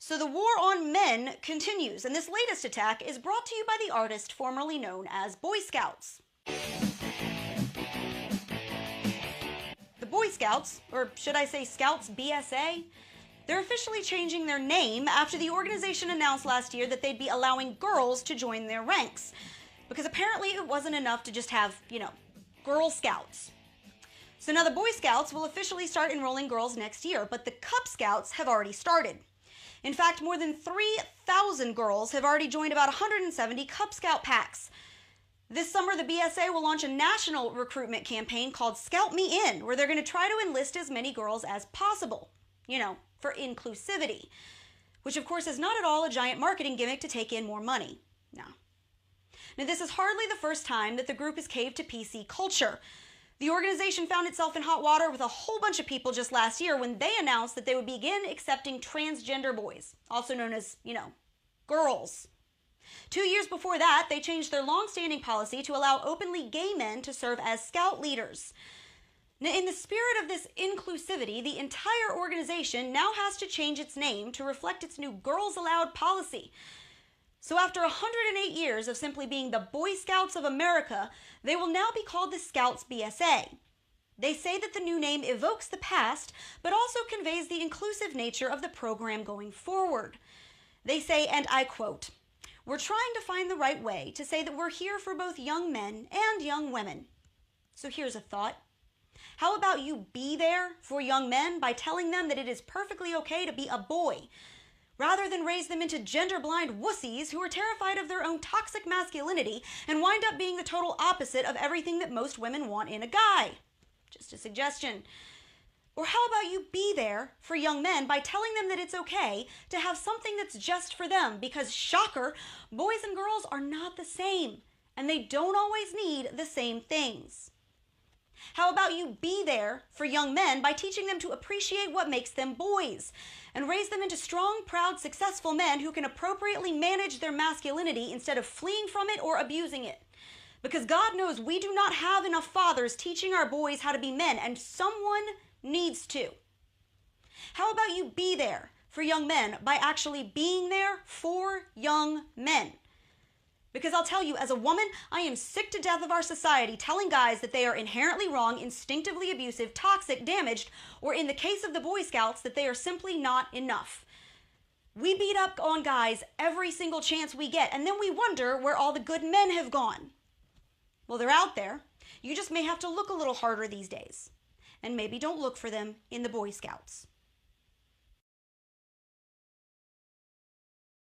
So the war on men continues, and this latest attack is brought to you by the artist formerly known as Boy Scouts. The Boy Scouts, or should I say Scouts BSA, they're officially changing their name after the organization announced last year that they'd be allowing girls to join their ranks. Because apparently it wasn't enough to just have, Girl Scouts. So now the Boy Scouts will officially start enrolling girls next year, but the Cub Scouts have already started. In fact, more than 3,000 girls have already joined about 170 Cub Scout packs. This summer, the BSA will launch a national recruitment campaign called Scout Me In, where they're going to try to enlist as many girls as possible, for inclusivity, which of course is not at all a giant marketing gimmick to take in more money. No. Now, this is hardly the first time that the group has caved to PC culture. The organization found itself in hot water with a whole bunch of people just last year when they announced that they would begin accepting transgender boys, also known as, girls. 2 years before that, they changed their long-standing policy to allow openly gay men to serve as scout leaders. Now, in the spirit of this inclusivity, the entire organization now has to change its name to reflect its new Girls Aloud policy. So after 108 years of simply being the Boy Scouts of America, they will now be called the Scouts BSA. They say that the new name evokes the past, but also conveys the inclusive nature of the program going forward. They say, and I quote, "We're trying to find the right way to say that we're here for both young men and young women." So here's a thought. How about you be there for young men by telling them that it is perfectly okay to be a boy, rather than raise them into gender-blind wussies who are terrified of their own toxic masculinity and wind up being the total opposite of everything that most women want in a guy? Just a suggestion. Or how about you be there for young men by telling them that it's okay to have something that's just for them, because shocker, boys and girls are not the same, and they don't always need the same things. How about you be there for young men by teaching them to appreciate what makes them boys and raise them into strong, proud, successful men who can appropriately manage their masculinity instead of fleeing from it or abusing it? Because God knows we do not have enough fathers teaching our boys how to be men, and someone needs to. How about you be there for young men by actually being there for young men? Because I'll tell you, as a woman, I am sick to death of our society telling guys that they are inherently wrong, instinctively abusive, toxic, damaged, or in the case of the Boy Scouts, that they are simply not enough. We beat up on guys every single chance we get, and then we wonder where all the good men have gone. Well, they're out there. You just may have to look a little harder these days. And maybe don't look for them in the Boy Scouts.